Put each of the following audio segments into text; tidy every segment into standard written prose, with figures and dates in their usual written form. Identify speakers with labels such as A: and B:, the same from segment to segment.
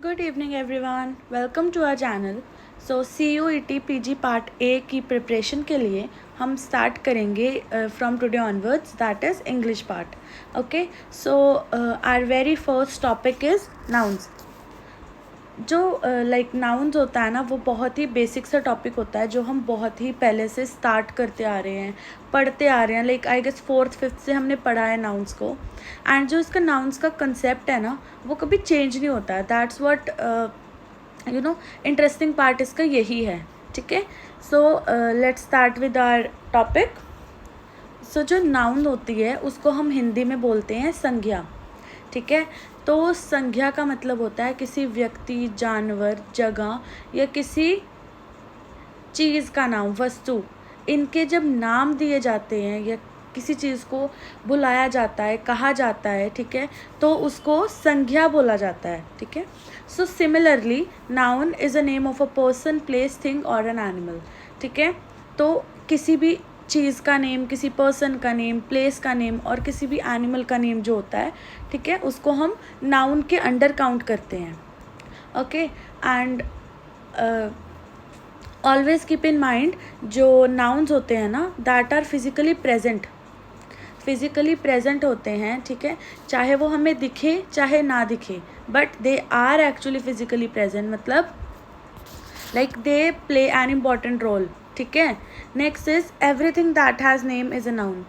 A: Good evening everyone, welcome to our channel. So CUET PG part A की preparation के लिए हम start करेंगे from today onwards, that is English part. Okay, so our very first topic is nouns. जो nouns होता है ना, वो बहुत ही बेसिक सा टॉपिक होता है जो हम बहुत ही पहले से स्टार्ट करते आ रहे हैं, पढ़ते आ रहे हैं। आई गेस 4th 5th से हमने पढ़ा है नाउन्स को। एंड जो इसका नाउन्स का कंसेप्ट है ना, वो कभी चेंज नहीं होता है। दैट्स व्हाट इंटरेस्टिंग पार्ट इसका यही है। ठीक है, so let's start with our topic. So जो नाउन होती है उसको हम हिंदी में बोलते हैं संज्ञा। ठीक है, तो संज्ञा का मतलब होता है किसी व्यक्ति, जानवर, जगह या किसी चीज़ का नाम, वस्तु। इनके जब नाम दिए जाते हैं या किसी चीज़ को बुलाया जाता है, कहा जाता है, ठीक है, तो उसको संज्ञा बोला जाता है। ठीक है, so similarly noun is a name of a person, place, thing और एन एनिमल। ठीक है, तो किसी भी चीज़ का नेम, किसी पर्सन का नेम, प्लेस का नेम और किसी भी एनिमल का नेम जो होता है, ठीक है, उसको हम नाउन के अंडर काउंट करते हैं। Okay, and always keep in mind, जो नाउन्स होते हैं ना, दैट आर फिजिकली प्रेजेंट होते हैं। ठीक है, चाहे वो हमें दिखे चाहे ना दिखे, but they are actually physically present, मतलब like they play an important role. ठीक है, next is everything that has name is a noun.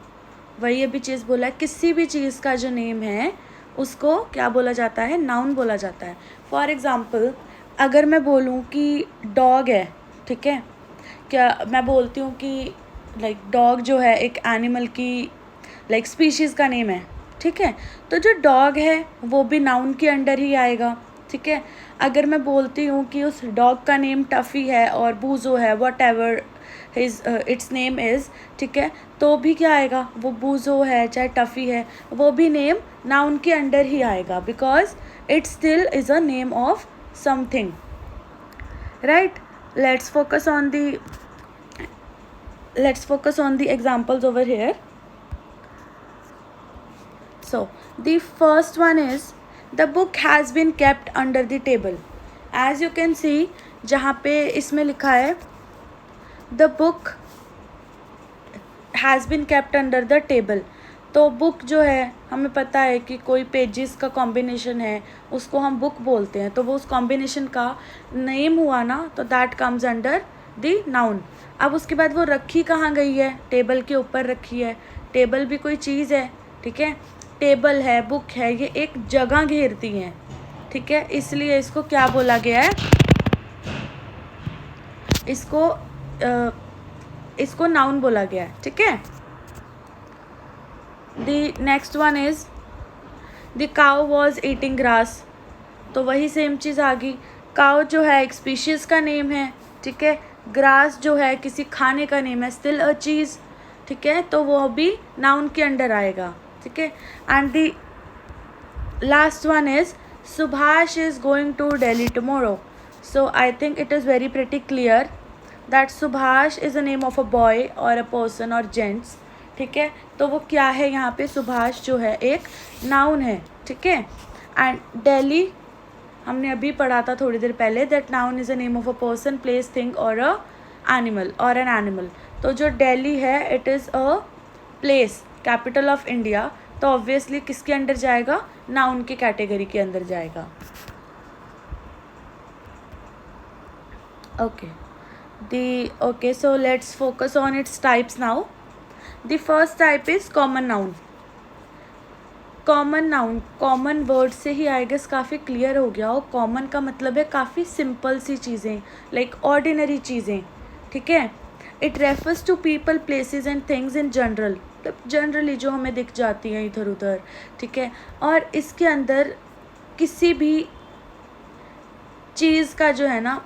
A: वही अभी चीज़ बोला है, किसी भी चीज़ का जो नेम है उसको क्या बोला जाता है, नाउन बोला जाता है। फॉर एग्ज़ाम्पल, अगर मैं बोलूँ कि डॉग है, ठीक है, क्या मैं बोलती हूँ कि डॉग जो है एक एनिमल की स्पीशीज़ का नेम है। ठीक है, तो जो डॉग है वो भी नाउन के अंडर ही आएगा। ठीक है, अगर मैं बोलती हूँ कि उस डॉग का नेम टफ़ी है और बूजो है, what ever its name is, ठीक है, तो भी क्या आएगा, वो बूजो है चाहे टफ़ी है, वो भी नेम नाउन के अंडर ही आएगा, because it still is a name of something, right. let's focus on the examples over here. So the first one is the book has been kept under the table. As you can see, जहाँ पे इसमें लिखा है the book has been kept under the table, तो book जो है हमें पता है कि कोई पेजेस का कॉम्बिनेशन है, उसको हम बुक बोलते हैं, तो वो उस कॉम्बिनेशन का नेम हुआ ना, तो that comes under the noun. अब उसके बाद वो रखी कहाँ गई है, टेबल के ऊपर रखी है। टेबल भी कोई चीज़ है, ठीक है, टेबल है, बुक है, ये एक जगह घेरती हैं। ठीक है, इसलिए इसको क्या बोला गया है, इसको नाउन बोला गया है। ठीक है, the next one is the cow was eating grass, तो वही सेम चीज़ आ गई। काउ जो है एक स्पीशीज़ का नेम है, ठीक है, ग्रास जो है किसी खाने का नेम है, स्टिल अ चीज़। ठीक है, तो वो भी नाउन के अंडर आएगा। ठीक है, and the last one is Subhash is going to Delhi tomorrow. So I think it is very pretty clear that Subhash is a name of a boy और अ पर्सन और जेंट्स। ठीक है, तो वो क्या है, यहाँ पे सुभाष जो है एक नाउन है। ठीक है, एंड दिल्ली हमने अभी पढ़ा था थोड़ी देर पहले, that noun is a name of a person, place, thing और अ एनिमल और एन एनिमल। तो जो दिल्ली है it is a place, capital of India, तो ऑब्वियसली किसके अंडर जाएगा, नाउन की कैटेगरी के अंदर जाएगा। Okay, so let's focus on its types now. The first type is common noun. Common noun, common word से ही आई गेस काफ़ी clear हो गया हो। कॉमन का मतलब है काफ़ी सिंपल सी चीज़ें, लाइक ऑर्डिनरी चीज़ें। ठीक है, it refers to people, places and things in general, मतलब जनरली जो हमें दिख जाती हैं इधर उधर। ठीक है, और इसके अंदर किसी भी चीज़ का जो है ना,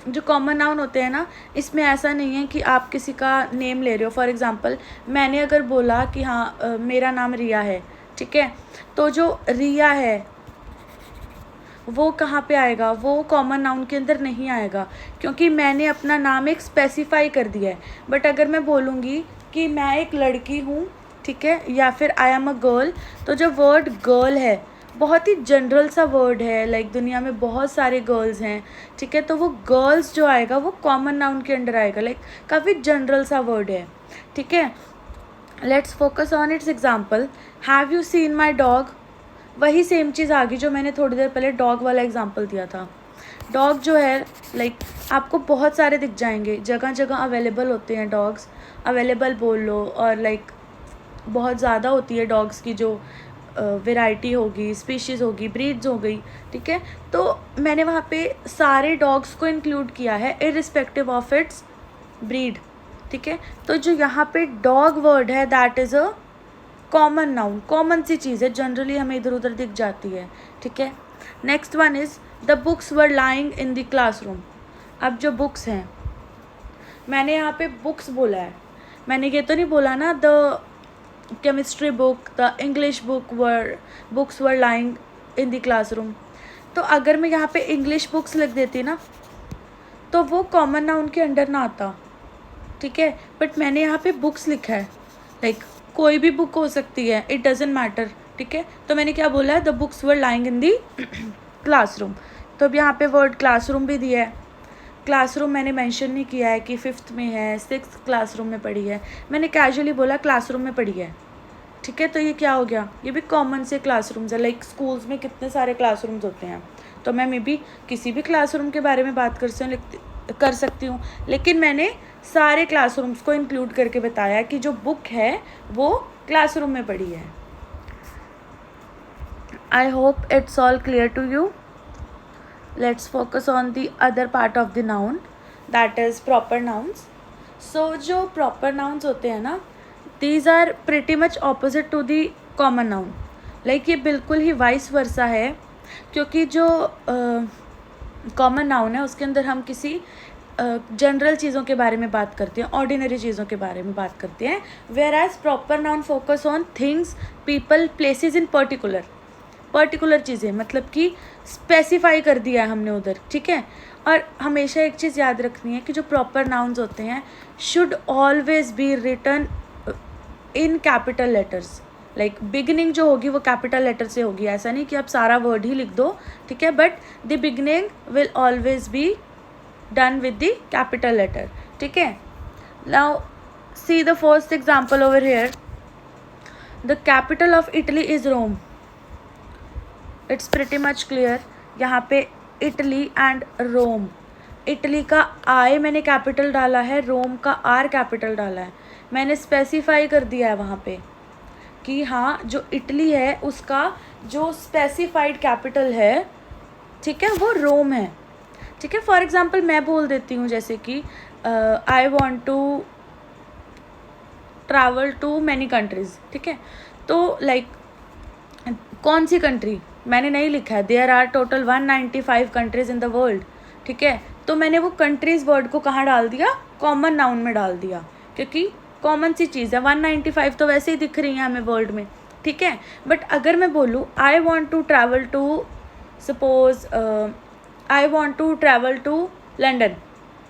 A: जो कॉमन नाउन होते हैं ना, इसमें ऐसा नहीं है कि आप किसी का नेम ले रहे हो। फॉर एग्ज़ाम्पल, मैंने अगर बोला कि हाँ मेरा नाम रिया है, ठीक है, तो जो रिया है वो कहाँ पे आएगा, वो कॉमन नाउन के अंदर नहीं आएगा, क्योंकि मैंने अपना नाम एक स्पेसिफाई कर दिया है। बट अगर मैं बोलूँगी कि मैं एक लड़की हूँ, ठीक है, या फिर आई एम अ गर्ल, तो जो वर्ड गर्ल है बहुत ही जनरल सा वर्ड है, लाइक दुनिया में बहुत सारे गर्ल्स हैं, ठीक है, तो वो गर्ल्स जो आएगा वो कॉमन नाउन के अंडर आएगा, लाइक काफ़ी जनरल सा वर्ड है, ठीक है. Let's focus on it's example. Have you seen my dog. वही सेम चीज़ आ गई जो मैंने थोड़ी देर पहले डॉग वाला एग्जाम्पल दिया था. डॉग जो है लाइक आपको बहुत सारे दिख जाएंगे, जगह जगह अवेलेबल होते हैं डॉग्स. अवेलेबल बोल लो, और लाइक बहुत ज़्यादा होती है डॉग्स की जो वैरायटी होगी, स्पीशीज़ होगी, ब्रीड्स हो गई, ठीक है. तो मैंने वहाँ पे सारे डॉग्स को इंक्लूड किया है इररिस्पेक्टिव ऑफ इट्स ब्रीड, ठीक है. तो जो यहाँ पे डॉग वर्ड है that is a common noun, common सी चीज़ है, जनरली हमें इधर उधर दिख जाती है, ठीक है. Next one is the books were lying in the classroom. अब जो बुक्स हैं, मैंने यहाँ पे बुक्स बोला है, मैंने ये तो नहीं बोला ना the chemistry book, the English books were lying in the classroom. तो अगर मैं यहाँ पे इंग्लिश बुक्स लिख देती ना तो वो कॉमन नाउन के अंडर ना आता, ठीक है. बट मैंने यहाँ पे बुक्स लिखा है, लाइक कोई भी बुक हो सकती है, इट डजेंट मैटर, ठीक है. तो मैंने क्या बोला है, the books were lying in the classroom. तो अब यहाँ पे वर्ड क्लासरूम भी दिया है. क्लासरूम मैंने मेंशन नहीं किया है कि 5th में है, 6th क्लासरूम में पढ़ी है, मैंने कैजुअली बोला क्लासरूम में पढ़ी है, ठीक है. तो ये क्या हो गया, ये भी कॉमन से क्लासरूम्स है, लाइक स्कूल्स में कितने सारे क्लासरूम्स होते हैं, तो मैं मे बी किसी भी क्लासरूम के बारे में बात कर सकती हूँ, लेकिन मैंने सारे क्लासरूम्स को इंक्लूड करके बताया कि जो बुक है वो क्लासरूम में पढ़ी है. I hope it's all clear to you. Let's focus on the other part of the noun, that is proper nouns. So जो proper nouns होते हैं ना, these are pretty much opposite to the common noun. Like ये बिल्कुल ही vice versa है, क्योंकि जो common noun है उसके अंदर हम किसी जनरल चीज़ों के बारे में बात करते हैं, ऑर्डिनरी चीज़ों के बारे में बात करते हैं. whereas proper noun focus on things, people, places in particular चीज़ें, मतलब कि स्पेसिफाई कर दिया है हमने उधर, ठीक है. और हमेशा एक चीज़ याद रखनी है कि जो प्रॉपर नाउन्स होते हैं should always be written in capital letters. Like beginning जो होगी वो कैपिटल लेटर से होगी, ऐसा नहीं कि आप सारा वर्ड ही लिख दो, ठीक है. But the beginning will always be done with the capital letter, ठीक है. Now see the first example over here. The capital of Italy is Rome. It's pretty much clear. यहाँ पे इटली एंड रोम, इटली का आई मैंने capital डाला है, रोम का are capital डाला है. मैंने स्पेसिफाई कर दिया है वहाँ पे कि हाँ जो इटली है उसका जो स्पेसिफाइड कैपिटल है, ठीक है, वो रोम है, ठीक है. फॉर एग्जांपल मैं बोल देती हूँ जैसे कि I want to travel to many countries, ठीक है. तो लाइक कौन सी कंट्री मैंने नहीं लिखा है, there are total 195 countries in the world, ठीक है. तो मैंने वो कंट्रीज़ वर्ड को कहाँ डाल दिया, कॉमन नाउन में डाल दिया, क्योंकि कॉमन सी चीज़ है. 195 तो वैसे ही दिख रही हैं हमें वर्ल्ड में, ठीक है. बट अगर मैं बोलूँ I want to travel to, suppose I want to travel to London,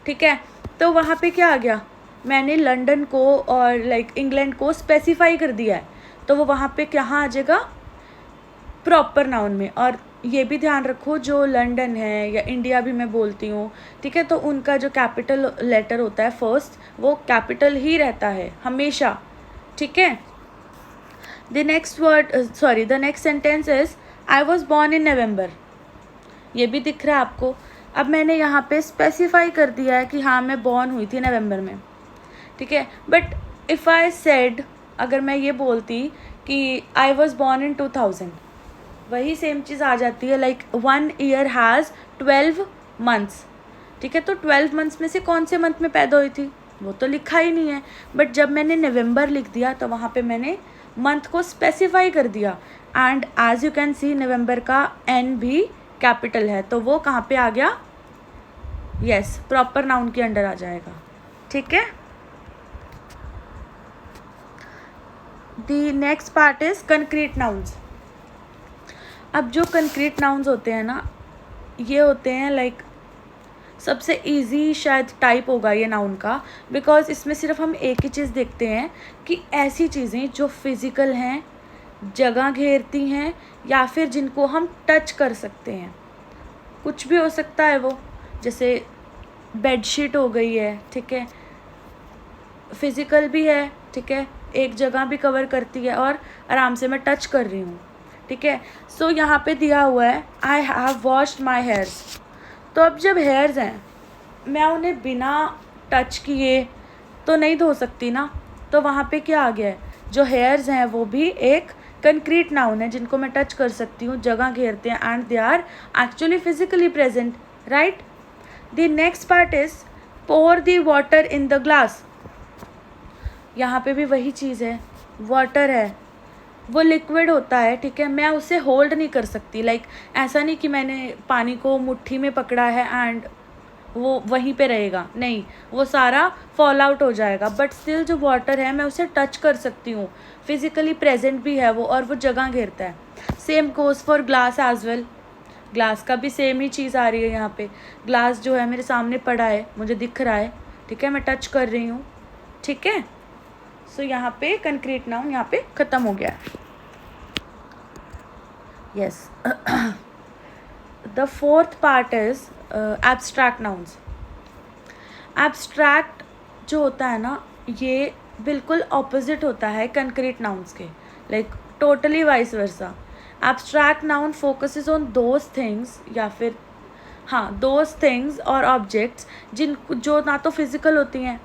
A: ठीक है. तो वहाँ पे क्या आ गया, मैंने लंदन को और लाइक इंग्लैंड को स्पेसिफाई कर दिया है, तो वो वहाँ पे कहाँ आ जाएगा, प्रॉपर नाउन में. और ये भी ध्यान रखो जो लंदन है या इंडिया भी मैं बोलती हूँ, ठीक है, तो उनका जो कैपिटल लेटर होता है फर्स्ट, वो कैपिटल ही रहता है हमेशा, ठीक है. The next sentence is I was born in November. ये भी दिख रहा है आपको. अब मैंने यहाँ पे स्पेसिफाई कर दिया है कि हाँ मैं बॉर्न हुई थी नवंबर में, ठीक है. बट इफ़ आई सेड, अगर मैं ये बोलती कि आई वॉज बॉर्न इन 2000, वही सेम चीज़ आ जाती है. लाइक 1 ईयर हैज़ 12 मंथ्स, ठीक है. तो 12 मंथ्स में से कौन से मंथ में पैदा हुई थी वो तो लिखा ही नहीं है. बट जब मैंने नवंबर लिख दिया तो वहाँ पे मैंने मंथ को स्पेसिफाई कर दिया. And as you can see November का एन भी कैपिटल है, तो वो कहाँ पे आ गया, यस, प्रॉपर नाउन के अंडर आ जाएगा, ठीक है. The next part is concrete nouns. अब जो कंक्रीट नाउन्स होते हैं ना, ये होते हैं लाइक सबसे इजी शायद टाइप होगा ये नाउन का, बिकॉज इसमें सिर्फ हम एक ही चीज़ देखते हैं कि ऐसी चीज़ें जो फिज़िकल हैं, जगह घेरती हैं या फिर जिनको हम टच कर सकते हैं। कुछ भी हो सकता है वो, जैसे बेडशीट हो गई है, ठीक है, फिज़िकल भी है, ठीक है, एक जगह भी कवर करती है और आराम से मैं टच कर रही हूँ, ठीक है। सो यहाँ पे दिया हुआ है I have washed my hairs. तो अब जब हेयर्स हैं, मैं उन्हें बिना टच किए तो नहीं धो सकती ना, तो वहाँ पे क्या आ गया है, जो हेयर्स हैं वो भी एक कंक्रीट नाउन है जिनको मैं टच कर सकती हूँ, जगह घेरते हैं, and they are actually physically present, right. The next part is pour the water in the glass. यहाँ पे भी वही चीज़ है, वाटर है, वो लिक्विड होता है, ठीक है, मैं उसे होल्ड नहीं कर सकती। लाइक ऐसा नहीं कि मैंने पानी को मुट्ठी में पकड़ा है एंड वो वहीं पे रहेगा, नहीं, वो सारा फॉल आउट हो जाएगा। बट स्टिल जो वाटर है मैं उसे टच कर सकती हूँ, फिजिकली प्रेजेंट भी है वो, और वो जगह घेरता है। Same goes for glass as well. Glass का भी सेम ही चीज़ आ रही है यहाँ पे। ग्लास जो है मेरे सामने पड़ा है, मुझे दिख रहा है, ठीक है, मैं टच कर रही हूँ, ठीक है। सो यहाँ पे कंक्रीट नाउन यहाँ पे ख़त्म हो गया है। Yes the fourth part is abstract nouns. Abstract जो होता है ना, ये बिल्कुल ऑपोजिट होता है कंक्रीट नाउन्स के, like totally vice versa. Abstract noun focuses on those things, या फिर हाँ, दोज थिंग्स और ऑब्जेक्ट्स जो ना तो फिजिकल होती हैं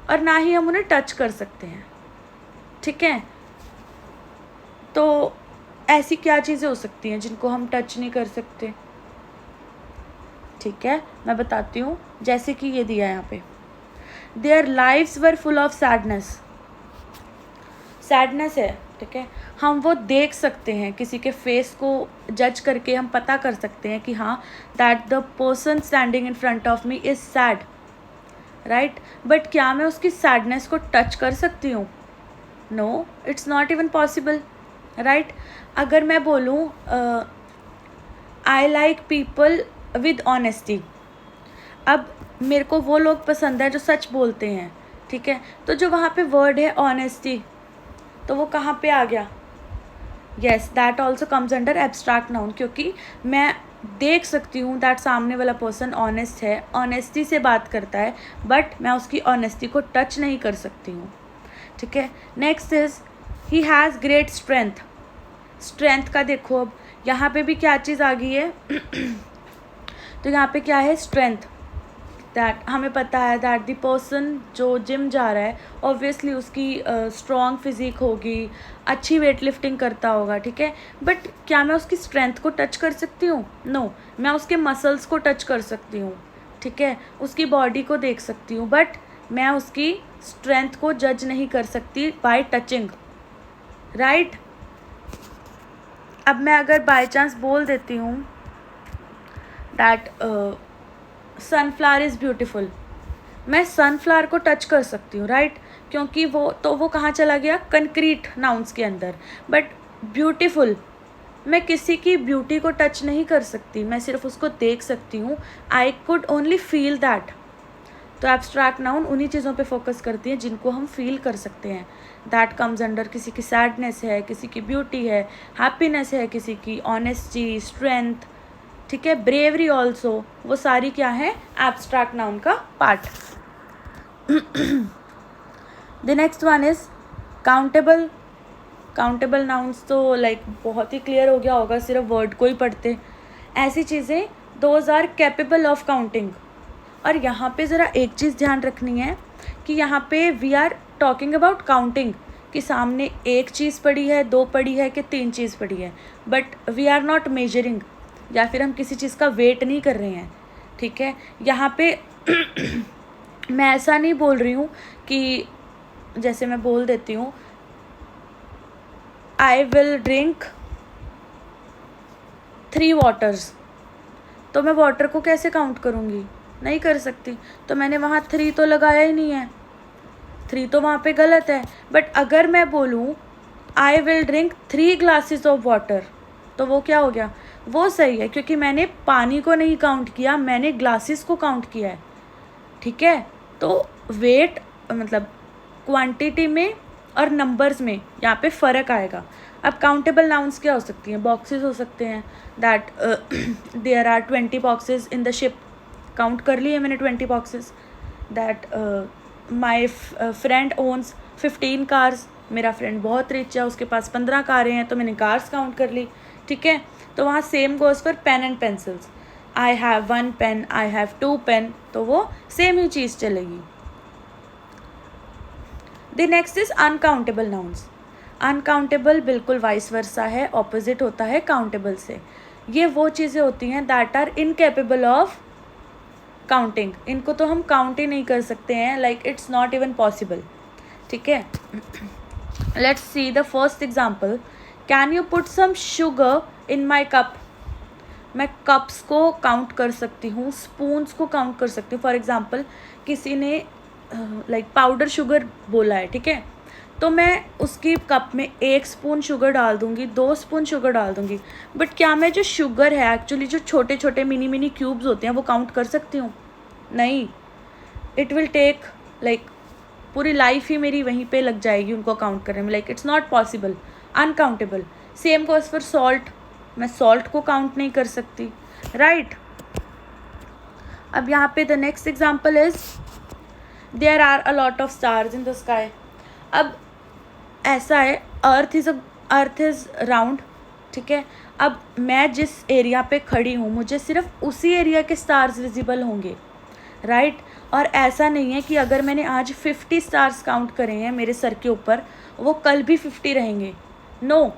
A: और ना ही हम उन्हें टच कर सकते हैं, ठीक है। तो ऐसी क्या चीज़ें हो सकती हैं जिनको हम टच नहीं कर सकते, ठीक है, मैं बताती हूँ। जैसे कि ये दिया है यहाँ पे, their lives were full of sadness. Sadness है, ठीक है, हम वो देख सकते हैं, किसी के फेस को जज करके हम पता कर सकते हैं कि हाँ, that the person standing in front of me is sad, right. But क्या मैं उसकी सैडनेस को टच कर सकती हूँ? No, it's not even possible, right. अगर मैं बोलूँ I like people with honesty, अब मेरे को वो लोग पसंद है जो सच बोलते हैं, ठीक है, तो जो वहाँ पे वर्ड है ऑनेस्टी, तो वो कहाँ पे आ गया? Yes, that also comes under abstract noun, क्योंकि मैं देख सकती हूँ दैट सामने वाला पर्सन ऑनेस्ट है, ऑनेस्टी से बात करता है, बट मैं उसकी ऑनेस्टी को टच नहीं कर सकती हूँ, ठीक है। Next is he has great strength. Strength का देखो, अब यहाँ पे भी क्या चीज़ आ गई है तो यहाँ पे क्या है, स्ट्रेंथ। दैट हमें पता है दैट द पर्सन जो जिम जा रहा है, ऑब्वियसली उसकी स्ट्रॉन्ग फिजिक होगी, अच्छी वेट लिफ्टिंग करता होगा, ठीक है। बट क्या मैं उसकी स्ट्रेंथ को टच कर सकती हूँ? नो, मैं उसके मसल्स को टच कर सकती हूँ, ठीक है, उसकी बॉडी को देख सकती हूँ, बट मैं उसकी स्ट्रेंथ को जज नहीं कर सकती बाय टचिंग, राइट। अब मैं अगर बाय चांस बोल देती हूँ दैट सनफ्लावर इज़ ब्यूटीफुल, मैं सनफ्लावर को टच कर सकती हूँ, राइट, क्योंकि वो कहाँ चला गया, कंक्रीट नाउन्स के अंदर। बट ब्यूटीफुल, मैं किसी की ब्यूटी को टच नहीं कर सकती, मैं सिर्फ उसको देख सकती हूँ, I could only feel that. तो एब्स्ट्रैक्ट नाउन उन्हीं चीज़ों पे फोकस करती हैं जिनको हम फील कर सकते हैं। दैट कम्स अंडर, किसी की सैडनेस है, किसी की ब्यूटी है, हैप्पीनेस है, किसी की ऑनेस्टी, स्ट्रेंथ, ठीक है, ब्रेवरी ऑल्सो, वो सारी क्या है, एब्स्ट्रैक्ट नाउन का part. The next one is countable. Countable nouns तो लाइक बहुत ही क्लियर हो गया होगा सिर्फ वर्ड को ही पढ़ते। ऐसी चीज़ें those are capable of counting. और यहाँ पे ज़रा एक चीज़ ध्यान रखनी है कि यहाँ पे we are talking about counting, कि सामने एक चीज़ पड़ी है, दो पड़ी है कि तीन चीज़ पड़ी है, but we are not measuring, या फिर हम किसी चीज़ का वेट नहीं कर रहे हैं, ठीक है। यहाँ पे मैं ऐसा नहीं बोल रही हूँ कि जैसे मैं बोल देती हूँ आई विल ड्रिंक 3 वाटर्स, तो मैं वाटर को कैसे काउंट करूँगी? नहीं कर सकती, तो मैंने वहाँ 3 तो लगाया ही नहीं है, 3 तो वहाँ पे गलत है। बट अगर मैं बोलूँ I will drink 3 glasses of water, तो वो क्या हो गया, वो सही है, क्योंकि मैंने पानी को नहीं काउंट किया, मैंने ग्लासेस को काउंट किया है, ठीक है। तो वेट मतलब क्वांटिटी में और नंबर्स में यहाँ पे फ़र्क आएगा। अब काउंटेबल नाउन्स क्या हो सकती हैं? बॉक्सेस हो सकते हैं, that there are 20 boxes in the ship, count कर लिए मैंने 20 boxes. That my friend owns 15 cars, मेरा फ्रेंड बहुत रिच है, उसके पास 15 कारें हैं, तो मैंने कार्स काउंट कर ली. ठीक है, तो वहाँ same goes for pen and pencils. I have 1 pen, I have 2 pen, तो वो सेम ही चीज़ चलेगी. The next is uncountable nouns. Uncountable बिल्कुल वाइस वर्सा है, ऑपोजिट होता है काउंटेबल से. ये वो चीज़ें होती हैं that are incapable of counting. इनको तो हम काउंट ही नहीं कर सकते हैं, like it's not even possible. ठीक है, let's see the first example. Can you put some sugar in my cup. मैं कप्स को काउंट कर सकती हूँ, स्पून्स को काउंट कर सकती हूँ. फॉर एग्जाम्पल किसी ने लाइक पाउडर शुगर बोला है, ठीक है, तो मैं उसकी कप में 1 स्पून शुगर डाल दूँगी, 2 स्पून शुगर डाल दूँगी. बट क्या मैं जो शुगर है एक्चुअली जो छोटे छोटे मिनी मिनी क्यूब्स होते हैं वो काउंट कर सकती हूँ? नहीं. इट विल टेक लाइक पूरी लाइफ ही मेरी वहीं पे लग जाएगी उनको काउंट करने में. Like it's not possible, uncountable. Same goes for salt. मैं सॉल्ट को काउंट नहीं कर सकती, राइट. अब यहाँ पे the next example is there are a lot of stars in the sky. अब ऐसा है, अर्थ इज़ राउंड. ठीक है, अब मैं जिस एरिया पे खड़ी हूँ मुझे सिर्फ उसी एरिया के स्टार्स विजिबल होंगे, राइट. और ऐसा नहीं है कि अगर मैंने आज 50 स्टार्स काउंट करे हैं मेरे सर के ऊपर, वो कल भी 50 रहेंगे. नो.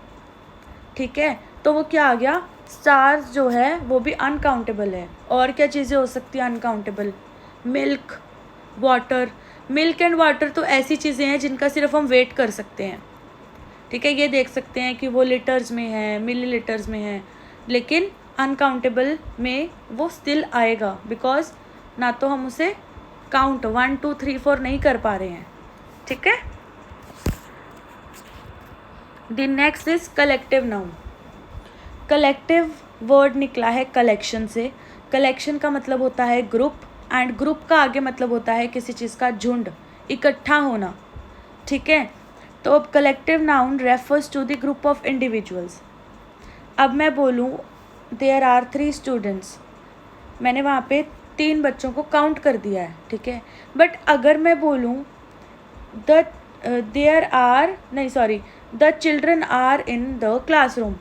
A: ठीक है, तो वो क्या आ गया, स्टार्स जो है वो भी अनकाउंटेबल है. और क्या चीज़ें हो सकती हैं uncountable? Milk, water. Milk and water तो ऐसी चीज़ें हैं जिनका सिर्फ हम वेट कर सकते हैं. ठीक है, ये देख सकते हैं कि वो लीटर्स में है, मिली लीटर्स में है, लेकिन अनकाउंटेबल में वो स्टिल आएगा बिकॉज ना तो हम उसे काउंट 1 2 3 4 नहीं कर पा रहे हैं. ठीक है, the next is collective noun. Collective word निकला है कलेक्शन से. कलेक्शन का मतलब होता है ग्रुप, एंड ग्रुप का आगे मतलब होता है किसी चीज़ का झुंड, इकट्ठा होना. ठीक है, तो अब collective noun refers to the group of individuals. अब मैं बोलूँ देयर आर 3 स्टूडेंट्स, मैंने वहाँ पे 3 बच्चों को काउंट कर दिया है. ठीक है, बट अगर मैं बोलूँ the children are in the classroom,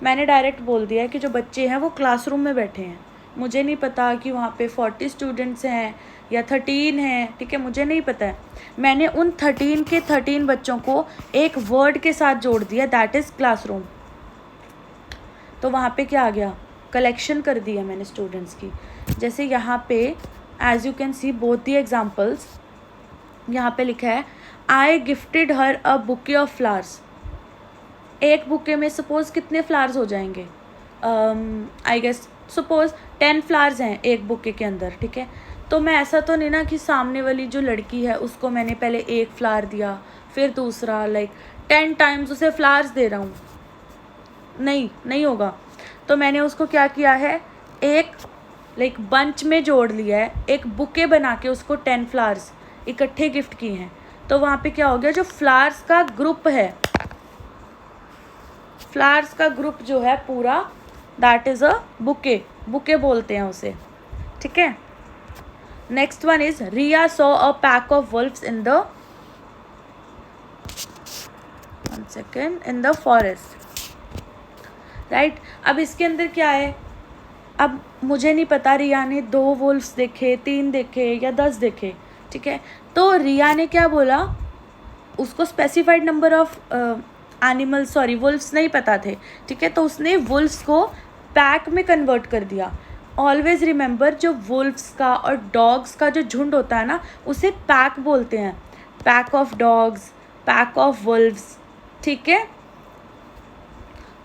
A: मैंने डायरेक्ट बोल दिया है कि जो बच्चे हैं वो क्लासरूम में बैठे हैं. मुझे नहीं पता कि वहाँ पे 40 स्टूडेंट्स हैं या 13 हैं. ठीक है, मुझे नहीं पता है. मैंने उन 13 के 13 बच्चों को एक वर्ड के साथ जोड़ दिया, दैट इज़ क्लासरूम. तो वहाँ पे क्या आ गया, कलेक्शन कर दिया मैंने स्टूडेंट्स की. जैसे यहाँ पे as you can see both the examples, यहाँ पे लिखा है I gifted her a bouquet of flowers. एक बुके में सपोज कितने फ्लावर्स हो जाएंगे? आई गेस सपोज 10 फ्लावर्स हैं एक बुके के अंदर. ठीक है, तो मैं ऐसा तो नहीं ना कि सामने वाली जो लड़की है उसको मैंने पहले 1 फ्लावर दिया फिर दूसरा, लाइक 10 टाइम्स उसे फ्लावर्स दे रहा हूँ. नहीं होगा. तो मैंने उसको क्या किया है, एक लाइक बंच में जोड़ लिया है, एक बुके बना के उसको 10 फ्लावर्स इकट्ठे गिफ्ट किए हैं. तो वहाँ पे क्या हो गया, जो फ्लावर्स का ग्रुप है, फ्लावर्स का ग्रुप जो है पूरा, दैट इज़ अ बुके बोलते हैं उसे. ठीक है, next one is Riya saw a pack of wolves in the forest. Right, अब इसके अंदर क्या है, अब मुझे नहीं पता रिया ने 2 वुल्व्स देखे, 3 देखे या 10 देखे. ठीक है, तो रिया ने क्या बोला, उसको स्पेसिफाइड नंबर ऑफ वुल्व्स नहीं पता थे. ठीक है, तो उसने वुल्व्स को पैक में कन्वर्ट कर दिया. ऑलवेज रिमेंबर, जो वुल्व्स का और डॉग्स का जो झुंड होता है ना, उसे पैक बोलते हैं. Pack of dogs, pack of Wolves. ठीक है,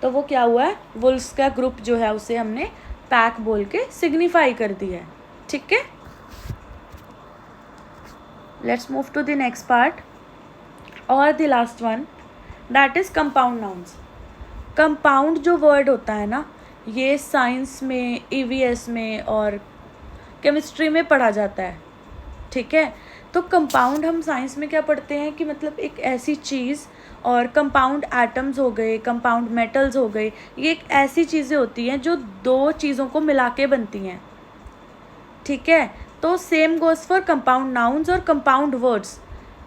A: तो वो क्या हुआ है, वुल्व्स का ग्रुप जो है उसे हमने पैक बोल के सिग्निफाई कर दिया है. ठीक है, let's move to the next part और the last one, that is compound nouns. Compound जो वर्ड होता है ना, ये साइंस में, EVS में और केमिस्ट्री में पढ़ा जाता है. ठीक है, तो कंपाउंड हम साइंस में क्या पढ़ते हैं कि मतलब एक ऐसी चीज़, और कंपाउंड एटम्स हो गए, कंपाउंड मेटल्स हो गए, ये एक ऐसी चीज़ें होती हैं जो दो चीज़ों को मिला के बनती हैं, ठीक है। तो same goes for compound nouns और कंपाउंड वर्ड्स।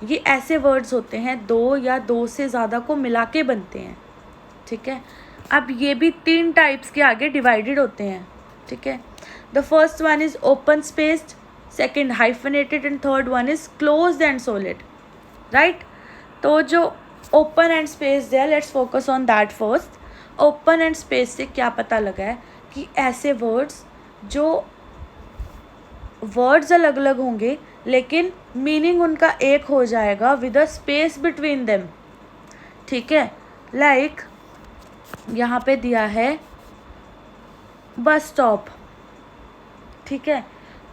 A: ये ऐसे वर्ड्स होते हैं दो या दो से ज़्यादा को मिला के बनते हैं, ठीक है। अब ये भी 3 टाइप्स के आगे डिवाइडेड होते हैं, ठीक है। The first one is open spaced, second hyphenated and third one is closed and solid, right. तो जो ओपन एंड स्पेस्ड है, let's focus on that first. Open and space से क्या पता लगा है कि ऐसे वर्ड्स जो वर्ड्स अलग अलग होंगे लेकिन मीनिंग उनका एक हो जाएगा with a space between them, ठीक है। लाइक यहाँ पे दिया है बस स्टॉप, ठीक है।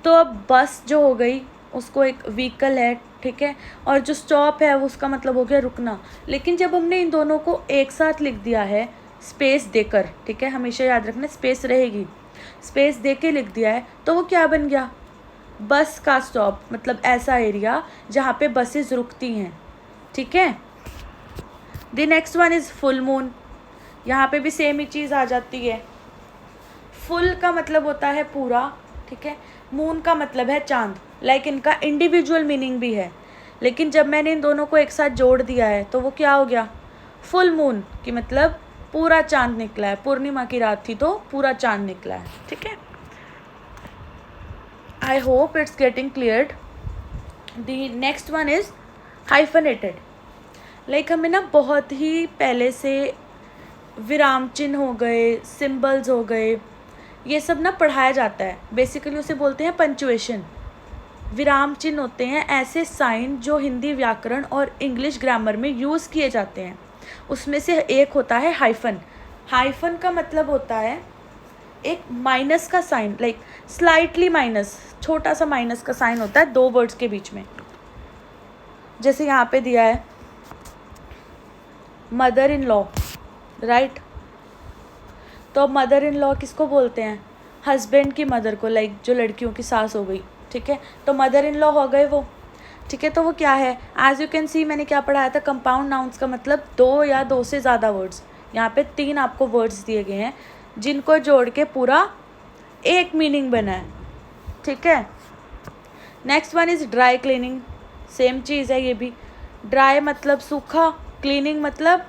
A: तो अब बस जो हो गई उसको एक व्हीकल है, ठीक है, और जो स्टॉप है वो उसका मतलब हो गया रुकना। लेकिन जब हमने इन दोनों को एक साथ लिख दिया है स्पेस देकर, ठीक है, हमेशा याद रखना स्पेस रहेगी, स्पेस दे के लिख दिया है, तो वो क्या बन गया, बस का स्टॉप, मतलब ऐसा एरिया जहाँ पे बसेस रुकती हैं, ठीक है। The next one is full moon. यहाँ पे भी सेम ही चीज़ आ जाती है। फुल का मतलब होता है पूरा, ठीक है, मून का मतलब है चांद। लाइक इनका इंडिविजुअल मीनिंग भी है, लेकिन जब मैंने इन दोनों को एक साथ जोड़ दिया है तो वो क्या हो गया, फुल मून की मतलब पूरा चांद निकला है, पूर्णिमा की रात थी तो पूरा चांद निकला है, ठीक है। I hope it's getting cleared. The next one is hyphenated. Like हमें ना बहुत ही पहले से विराम चिन्ह हो गए, सिंबल्स हो गए, ये सब ना पढ़ाया जाता है। बेसिकली उसे बोलते हैं पंचुएशन। विराम चिन्ह होते हैं ऐसे साइन जो हिंदी व्याकरण और इंग्लिश ग्रामर में यूज़ किए जाते हैं। उसमें से एक होता है हाइफन। हाइफन का मतलब होता है एक माइनस का साइन, लाइक स्लाइटली माइनस, छोटा सा माइनस का साइन होता है दो वर्ड्स के बीच में। जैसे यहाँ पे दिया है मदर इन लॉ, राइट। तो मदर इन लॉ किसको बोलते हैं, हस्बैंड की मदर को, लाइक जो लड़कियों की सास हो गई, ठीक है। तो मदर इन लॉ हो गए वो, ठीक है। तो वो क्या है, एज यू कैन सी मैंने क्या पढ़ाया था, कंपाउंड नाउन्स का मतलब दो या दो से ज़्यादा वर्ड्स। यहाँ पे 3 आपको वर्ड्स दिए गए हैं जिनको जोड़ के पूरा एक मीनिंग बना है, ठीक है। Next one is dry cleaning. Same चीज़ है ये भी। ड्राई मतलब सूखा, क्लीनिंग मतलब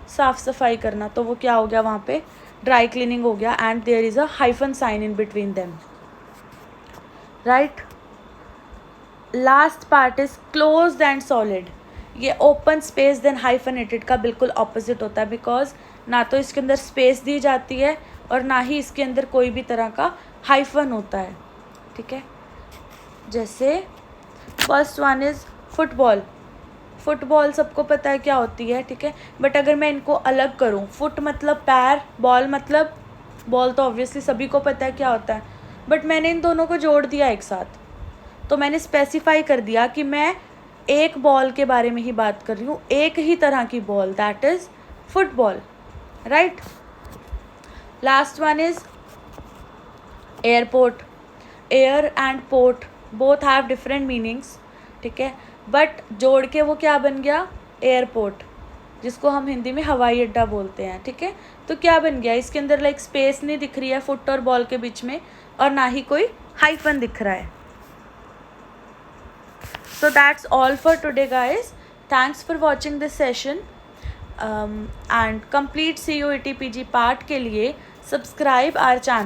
A: साफ सफाई करना, तो वो क्या हो गया वहाँ पे, ड्राई क्लीनिंग हो गया। And there is a hyphen sign in between them, right. Last part is closed and solid. ये ओपन स्पेस देन हाइफनेटेड का बिल्कुल ऑपोजिट होता है, बिकॉज ना तो इसके अंदर स्पेस दी जाती है और ना ही इसके अंदर कोई भी तरह का हाइफन होता है, ठीक है। जैसे first one is football. Football सबको पता है क्या होती है, ठीक है। बट अगर मैं इनको अलग करूं, फुट मतलब पैर, बॉल मतलब बॉल, तो ऑब्वियसली सभी को पता है क्या होता है, बट मैंने इन दोनों को जोड़ दिया एक साथ, तो मैंने स्पेसिफाई कर दिया कि मैं एक बॉल के बारे में ही बात कर रही हूँ, एक ही तरह की ball, that is football, right. Last one is airport. Air and port both have different meanings, ठीक है, बट जोड़ के वो क्या बन गया, एयरपोर्ट, जिसको हम हिंदी में हवाई अड्डा बोलते हैं, ठीक है। तो क्या बन गया, इसके अंदर लाइक स्पेस नहीं दिख रही है फुट और बॉल के बीच में, और ना ही कोई हाइफन दिख रहा है। So that's all for today, guys. Thanks for watching this session. And complete CUET PG part के लिए subscribe our channel.